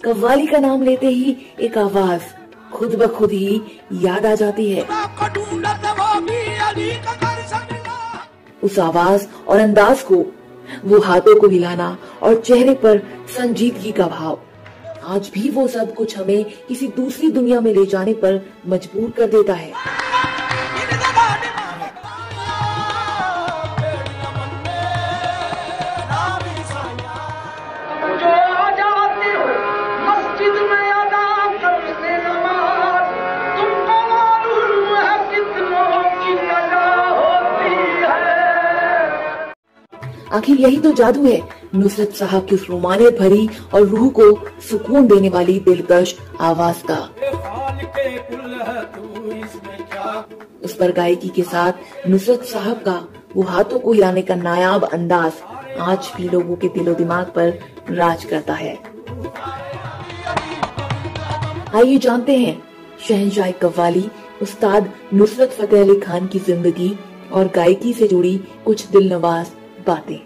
कव्वाली का नाम लेते ही एक आवाज खुद ब खुद ही याद आ जाती है। उस आवाज और अंदाज को, वो हाथों को हिलाना और चेहरे पर संजीदगी का भाव, आज भी वो सब कुछ हमें किसी दूसरी दुनिया में ले जाने पर मजबूर कर देता है। आखिर यही तो जादू है नुसरत साहब की उस रोमानियत भरी और रूह को सुकून देने वाली दिलकश आवाज का। उस पर गायकी के साथ नुसरत साहब का वो हाथों को हिलाने का नायाब अंदाज आज भी लोगों के दिलो दिमाग पर राज करता है। आइए जानते हैं शहंशाह कव्वाली उस्ताद नुसरत फतेह अली खान की जिंदगी और गायकी से जुड़ी कुछ दिलनवाज बातें।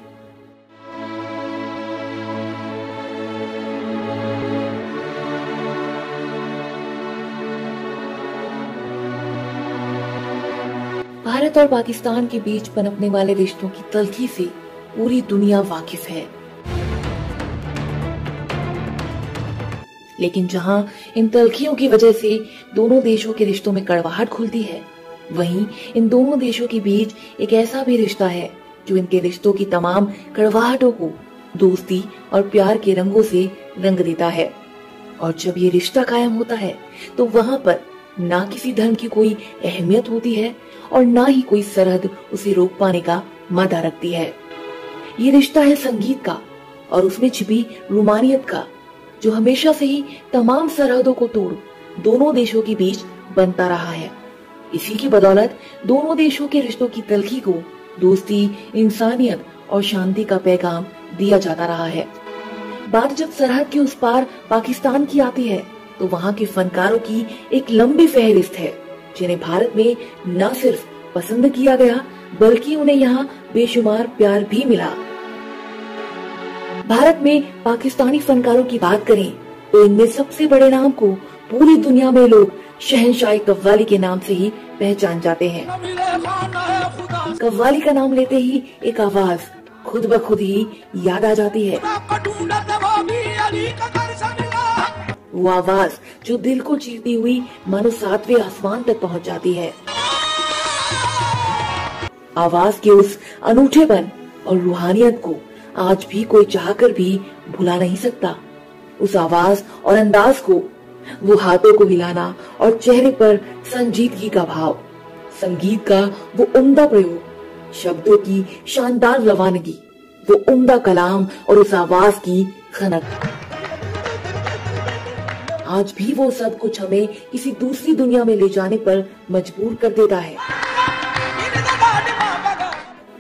भारत और पाकिस्तान के बीच पनपने वाले रिश्तों की तल्खी से पूरी दुनिया वाकिफ है, लेकिन जहां इन तल्खियों की वजह से दोनों देशों के रिश्तों में कड़वाहट खुलती है, वहीं इन दोनों देशों के बीच एक ऐसा भी रिश्ता है जो इनके रिश्तों की तमाम कड़वाहटों को दोस्ती और प्यार के रंगों से रंग देता है। और जब ये रिश्ता कायम होता है तो वहां पर ना किसी धर्म की कोई अहमियत होती है और ना ही कोई सरहद उसे रोक पाने का मादा रखती है। ये रिश्ता है संगीत का और उसमें छिपी रूमानियत का, जो हमेशा से ही तमाम सरहदों को तोड़ दोनों देशों के बीच बनता रहा है। इसी की बदौलत दोनों देशों के रिश्तों की तल्खी को दोस्ती, इंसानियत और शांति का पैगाम दिया जाता रहा है। बात जब सरहद के उस पार पाकिस्तान की आती है तो वहाँ के फनकारों की एक लंबी फहरिस्त है, जिन्हें भारत में न सिर्फ पसंद किया गया बल्कि उन्हें यहाँ बेशुमार प्यार भी मिला। भारत में पाकिस्तानी फनकारों की बात करें तो इनमें सबसे बड़े नाम को पूरी दुनिया में लोग शहंशाह कव्वाली के नाम से ही पहचान जाते हैं। कव्वाली का नाम लेते ही एक आवाज खुद ब खुद ही याद आ जाती है। वो आवाज जो दिल को चीरती हुई मानो 7वें आसमान तक पहुंच जाती है। आवाज के उस अनूठेपन और रूहानियत को आज भी कोई चाहकर भी भुला नहीं सकता। उस आवाज और अंदाज को, वो हाथों को हिलाना और चेहरे पर संजीदगी का भाव, संगीत का वो उम्दा प्रयोग, शब्दों की शानदार रवानगी, वो उम्दा कलाम और उस आवाज की खनक, आज भी वो सब कुछ हमें किसी दूसरी दुनिया में ले जाने पर मजबूर कर देता है।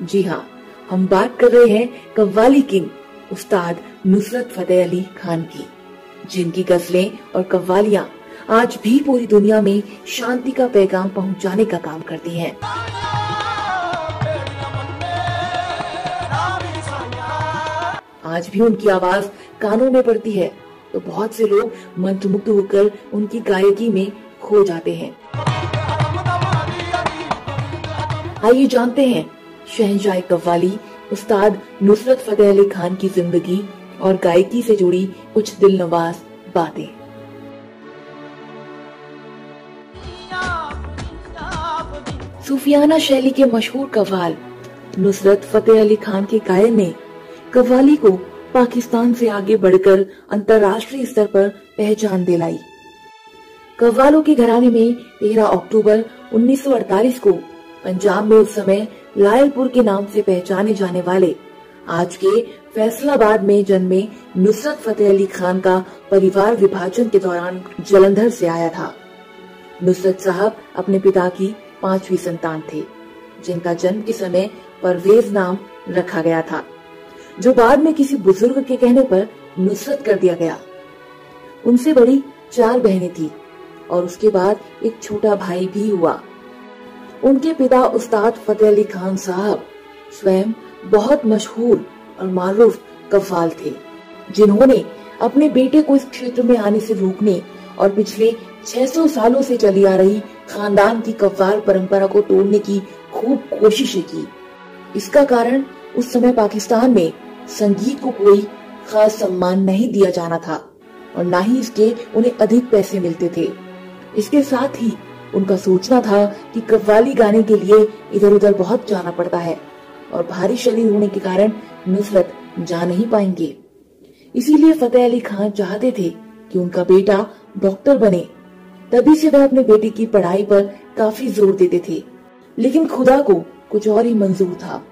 जी हाँ, हम बात कर रहे हैं कव्वाली किंग उस्ताद नुसरत फतेह अली खान की, जिनकी गजलें और कव्वालियां आज भी पूरी दुनिया में शांति का पैगाम पहुंचाने का काम करती हैं। आज भी उनकी आवाज कानों में पड़ती है तो बहुत से लोग मंत्रमुग्ध होकर उनकी गायकी में खो जाते हैं। आइए जानते हैं शहंशाह कव्वाली उस्ताद नुसरत फतेह अली खान की जिंदगी और गायकी से जुड़ी कुछ दिलनवाज बातें। सूफियाना शैली के मशहूर कव्वाल नुसरत फतेह अली खान के गायन ने कव्वाली को पाकिस्तान से आगे बढ़कर अंतर्राष्ट्रीय स्तर पर पहचान दिलाई। कव्वालों के घराने में 13 अक्टूबर 1948 को पंजाब में उस समय लायलपुर के नाम से पहचाने जाने वाले आज के फैसलाबाद में जन्मे नुसरत फतेह अली खान का परिवार विभाजन के दौरान जलंधर से आया था। नुसरत साहब अपने पिता की 5वीं संतान थे, जिनका जन्म के समय परवेज नाम रखा गया था, जो बाद में किसी बुजुर्ग के कहने पर नुसरत कर दिया गया। उनसे बड़ी 4 बहनें थी और उसके बाद एक छोटा भाई भी हुआ। उनके पिता उस्ताद फतेह अली खान साहब स्वयं बहुत मशहूर और मारूफ कव्वाल थे। जिन्होंने अपने बेटे को इस क्षेत्र में आने से रोकने और पिछले 600 सालों से चली आ रही खानदान की कव्वाल परंपरा को तोड़ने की खूब कोशिशें की। इसका कारण उस समय पाकिस्तान में संगीत को कोई खास सम्मान नहीं दिया जाना था और ना ही इसके उन्हें अधिक पैसे मिलते थे। इसके साथ ही उनका सोचना था कि कव्वाली गाने के लिए इधर उधर बहुत जाना पड़ता है और भारी शरीर होने के कारण नुसरत जा नहीं पाएंगे। इसीलिए फतेह अली खान चाहते थे कि उनका बेटा डॉक्टर बने। तभी से वह अपने बेटे की पढ़ाई पर काफी जोर देते थे, लेकिन खुदा को कुछ और ही मंजूर था,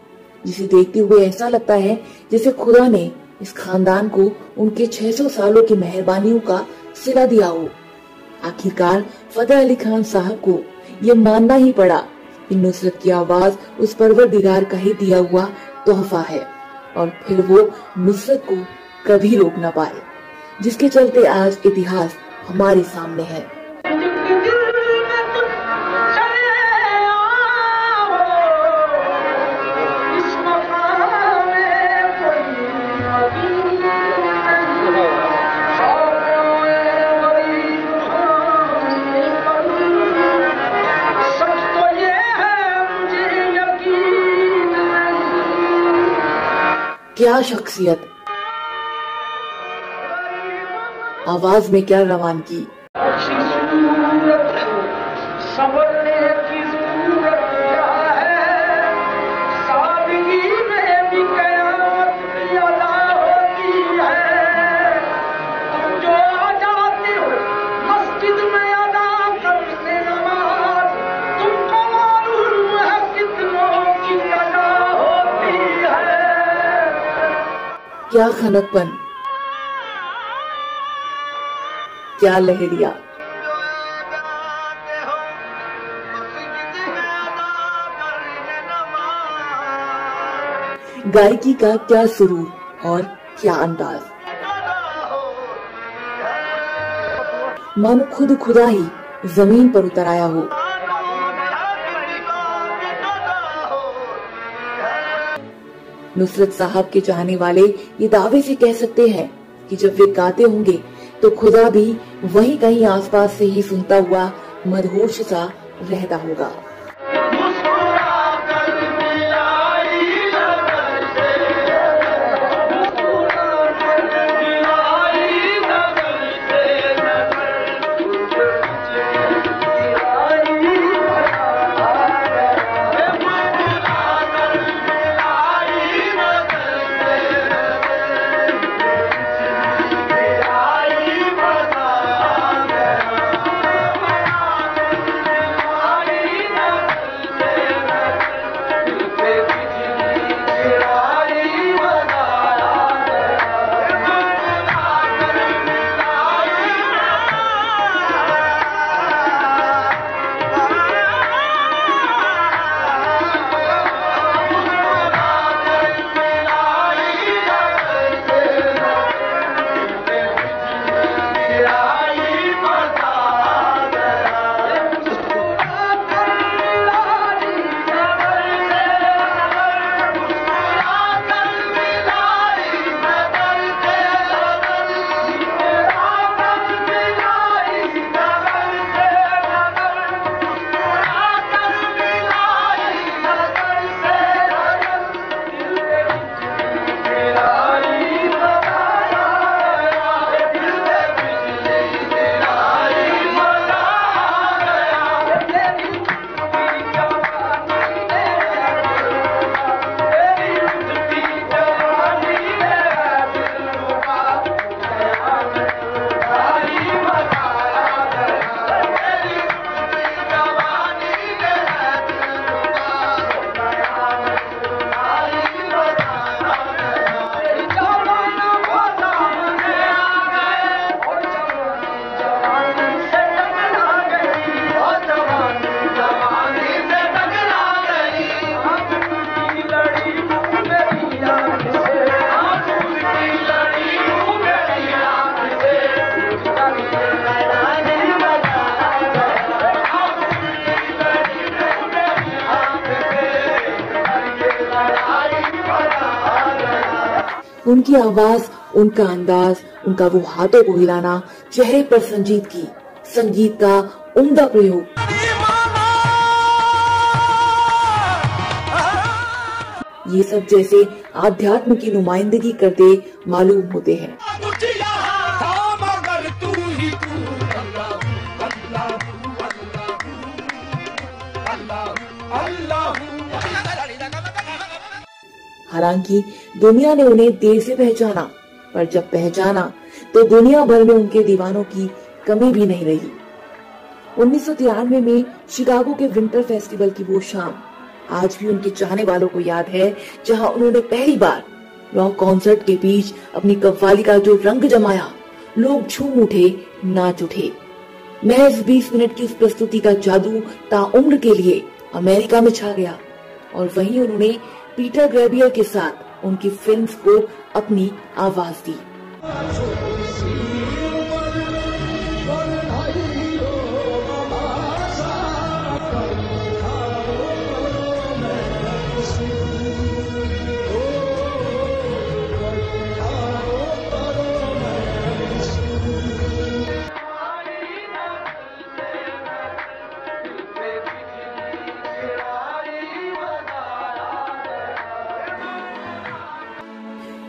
जिसे देखते हुए ऐसा लगता है जैसे खुदा ने इस खानदान को उनके 600 सालों की मेहरबानियों का सिला दिया हो। आखिरकार फतेह अली खान साहब को यह मानना ही पड़ा कि नुसरत की आवाज उस परवरदिगार का ही दिया हुआ तोहफा है और फिर वो नुसरत को कभी रोक ना पाए, जिसके चलते आज इतिहास हमारे सामने है। क्या शख्सियत, आवाज में क्या रवानगी। क्या खनकपन, क्या लहरिया। गायकी का क्या सुरूर और क्या अंदाज, मानो खुद खुदा ही जमीन पर उतर आया हो। नुसरत साहब के चाहने वाले ये दावे से कह सकते हैं कि जब वे गाते होंगे तो खुदा भी वहीं कहीं आसपास से ही सुनता हुआ मदहोश सा रहता होगा। उनकी आवाज उनका अंदाज, उनका वो हाथों को हिलाना, चेहरे पर संगीत का उम्दा प्रयोग, ये सब जैसे आध्यात्म की नुमाइंदगी करते मालूम होते हैं। हालांकि दुनिया ने उन्हें देर से पहचाना, पर जब पहचाना तो दुनिया भर में उनके दीवानों की कमी भी नहीं रही। 1993 में शिकागो के विंटर फेस्टिवल की वो शाम आज भी उनके चाहने वालों को याद है, जहां उन्होंने पहली बार रॉक कॉन्सर्ट के बीच अपनी कव्वाली का जो रंग जमाया, लोग झूम उठे, नाच उठे। महज 20 मिनट की उस प्रस्तुति का जादू ताउम्र के लिए अमेरिका में छा गया और वहीं उन्होंने पीटर ग्रेबियर के साथ उनकी फिल्म्स को अपनी आवाज दी।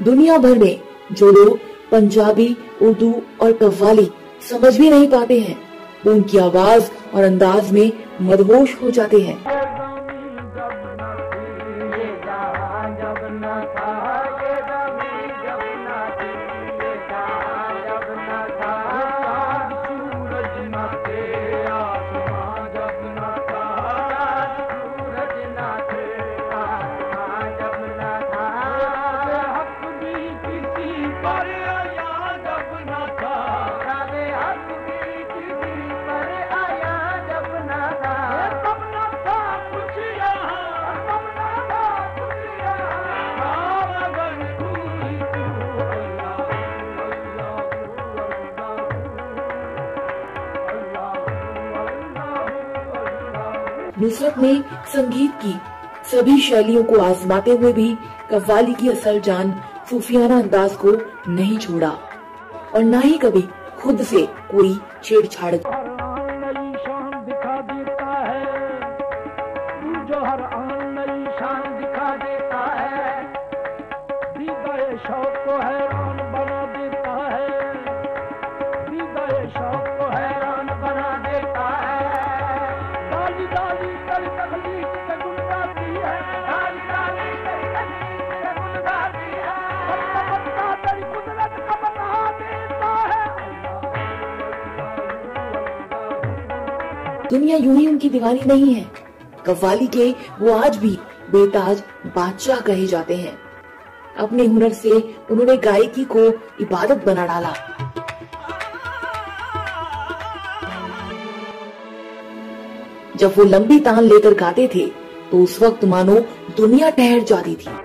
दुनिया भर में जो लोग पंजाबी, उर्दू और कव्वाली समझ भी नहीं पाते हैं, वो उनकी आवाज और अंदाज में मदहोश हो जाते हैं। नुसरत ने संगीत की सभी शैलियों को आजमाते हुए भी कव्वाली की असल जान सूफियाना अंदाज को नहीं छोड़ा और न ही कभी खुद से कोई छेड़छाड़। दुनिया यूं ही उनकी दीवानी नहीं है। कव्वाली के वो आज भी बेताज बादशाह कहे जाते हैं। अपने हुनर से उन्होंने गायकी को इबादत बना डाला। जब वो लंबी तान लेकर गाते थे तो उस वक्त मानो दुनिया ठहर जाती थी।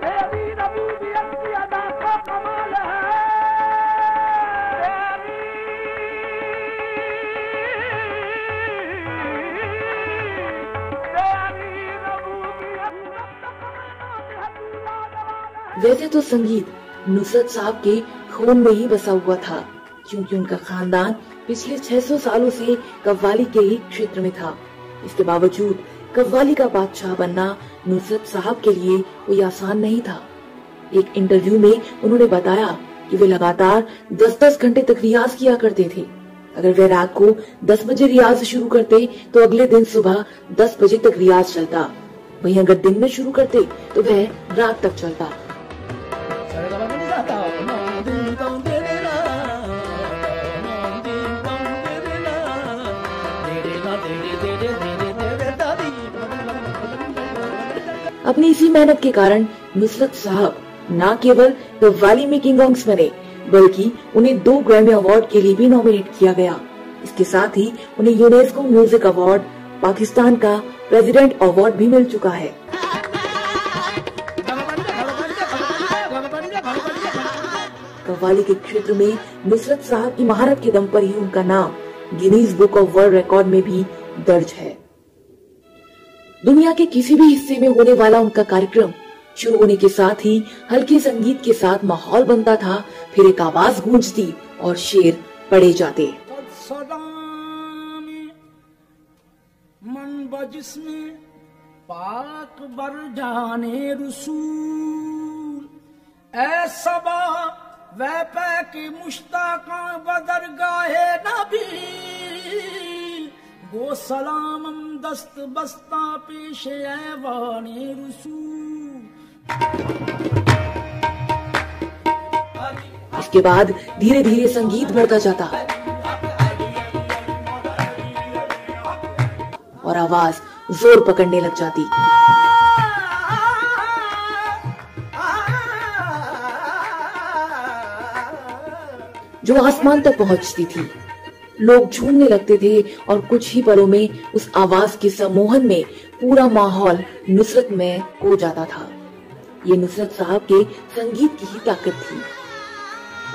वैसे तो संगीत नुसरत साहब के खून में ही बसा हुआ था, क्योंकि उनका खानदान पिछले 600 सालों से कव्वाली के ही क्षेत्र में था। इसके बावजूद कव्वाली का बादशाह बनना नुसरत साहब के लिए कोई आसान नहीं था। एक इंटरव्यू में उन्होंने बताया कि वे लगातार 10-10 घंटे तक रियाज किया करते थे। अगर वे रात को 10 बजे रियाज शुरू करते तो अगले दिन सुबह 10 बजे तक रियाज चलता। वहीं अगर दिन में शुरू करते तो वह रात तक चलता। अपनी इसी मेहनत के कारण नुसरत साहब न केवल कव्वाली में किंगॉन्ग्स बने, बल्कि उन्हें 2 ग्रैमी अवार्ड के लिए भी नॉमिनेट किया गया। इसके साथ ही उन्हें यूनेस्को म्यूजिक अवार्ड, पाकिस्तान का प्रेसिडेंट अवार्ड भी मिल चुका है। कव्वाली के क्षेत्र में नुसरत साहब की महारत के दम पर ही उनका नाम Guinness book of world record में भी दर्ज है। दुनिया के किसी भी हिस्से में होने वाला उनका कार्यक्रम शुरू होने के साथ ही हल्के संगीत के साथ माहौल बनता था, फिर एक आवाज गूंजती और शेर पढ़े जाते। मन बजिस्में पाक बर जाने रसूल ऐ सबा वह पे के मुश्ताका बदर गाहे नबी गो सलामम दस्त बस्ता पेश ऐवाने रसूल। इसके बाद धीरे धीरे संगीत बढ़ता जाता और आवाज जोर पकड़ने लग जाती। जो आसमान तक पहुंचती थी। लोग झूमने लगते थे और कुछ ही पलों में उस आवाज के सम्मोहन में पूरा माहौल नुसरत में हो जाता था। ये नुसरत साहब के संगीत की ही ताकत थी।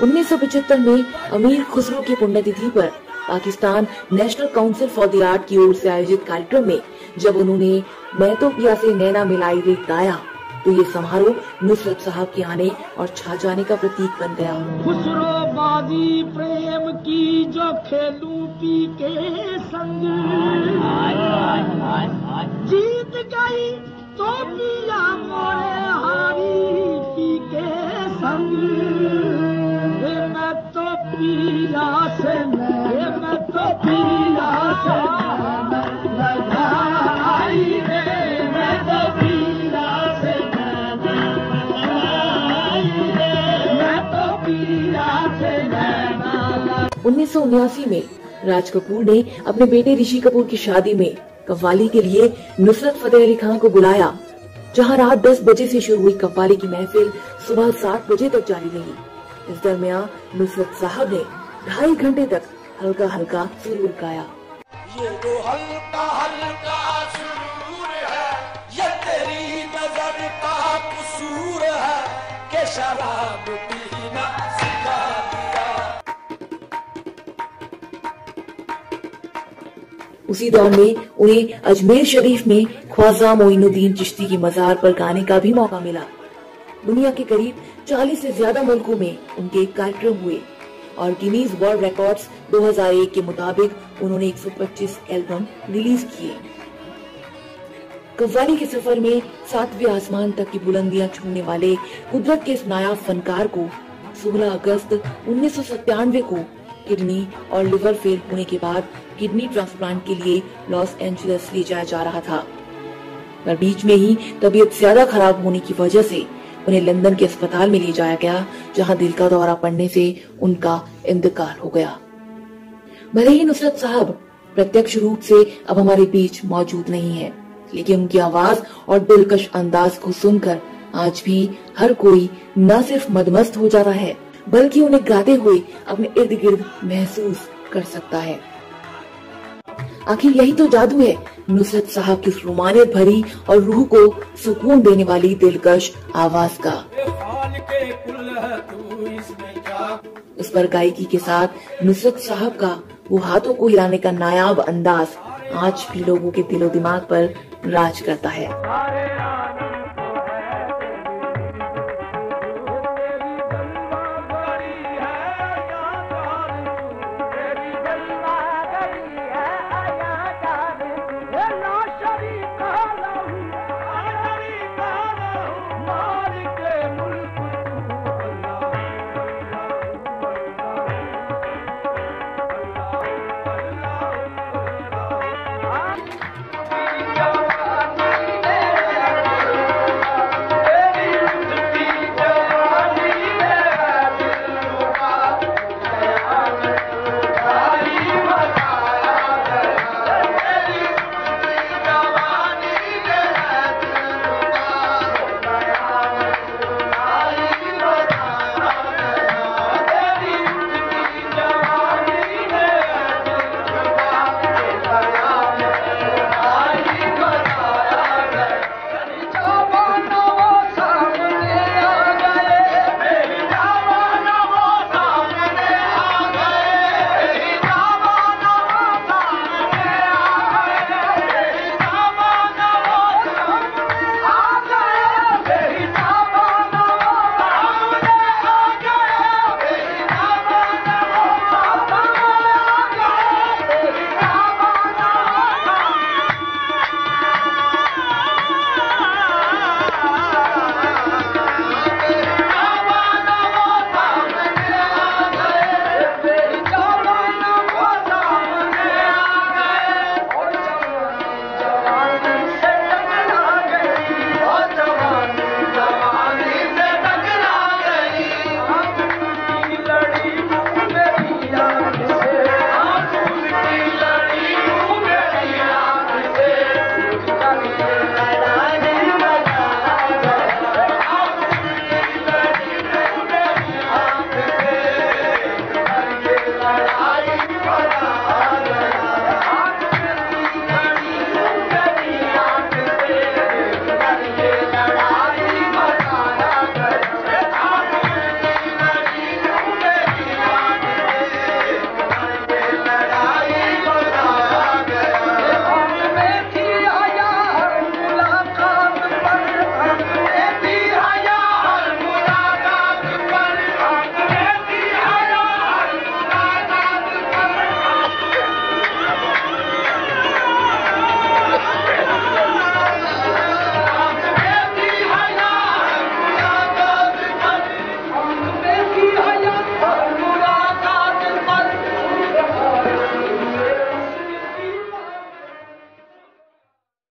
1975 में अमीर खुसरो की पुण्यतिथि पर Pakistan national council for the art की ओर से आयोजित कार्यक्रम में जब उन्होंने मैं तो पिया से नैना मिलाई रे गाया, तो ये समारोह नुसरत साहब के आने और छा जाने का प्रतीक बन गया। खुसरो बाजी प्रेम की जो खेलूं पी के संग जीत गई तो पिया मोरे हारी पी के संग मैं तो पिया से मैं तो पिया से मैं तो पिया से 1979 में राज कपूर ने अपने बेटे ऋषि कपूर की शादी में कव्वाली के लिए नुसरत फतेह अली खान को बुलाया, जहां रात 10 बजे से शुरू हुई कव्वाली की महफिल सुबह 7 बजे तक जारी रही। इस दरमियान नुसरत साहब ने 2.5 घंटे तक हल्का हल्का सुरूर गाया। ये वो हल्का हल्का सुरूर है, ये तेरी नजर का कसूर है कि शराब पीना सिखा दिया। उसी दौर में उन्हें अजमेर शरीफ में ख्वाजा मोइनुद्दीन चिश्ती की मजार पर गाने का भी मौका मिला। दुनिया के करीब 40 से ज्यादा मुल्कों में उनके कार्यक्रम हुए और गिनीज वर्ल्ड रिकॉर्ड्स 2001 के मुताबिक उन्होंने 125 एल्बम रिलीज किए। कव्वाली के सफर में 7वें आसमान तक की बुलंदियां छूने वाले कुदरत के इस नायाब फनकार को 16 अगस्त 1997 को किडनी और लिवर फेल होने के बाद किडनी ट्रांसप्लांट के लिए लॉस एंजलिस ले जाया जा रहा था, पर बीच में ही तबीयत ज्यादा खराब होने की वजह से उन्हें लंदन के अस्पताल में ले जाया गया, जहां दिल का दौरा पड़ने से उनका इंतकाल हो गया। भले ही नुसरत साहब प्रत्यक्ष रूप से अब हमारे बीच मौजूद नहीं है, लेकिन उनकी आवाज और दिलकश अंदाज को सुनकर आज भी हर कोई न सिर्फ मदमस्त हो जाता है, बल्कि उन्हें गाते हुए अपने इर्द गिर्द महसूस कर सकता है। आखिर यही तो जादू है नुसरत साहब की रूमानियत भरी और रूह को सुकून देने वाली दिलकश आवाज का। उस पर गायकी के साथ नुसरत साहब का वो हाथों को हिलाने का नायाब अंदाज आज भी लोगों के दिलो दिमाग पर राज करता है।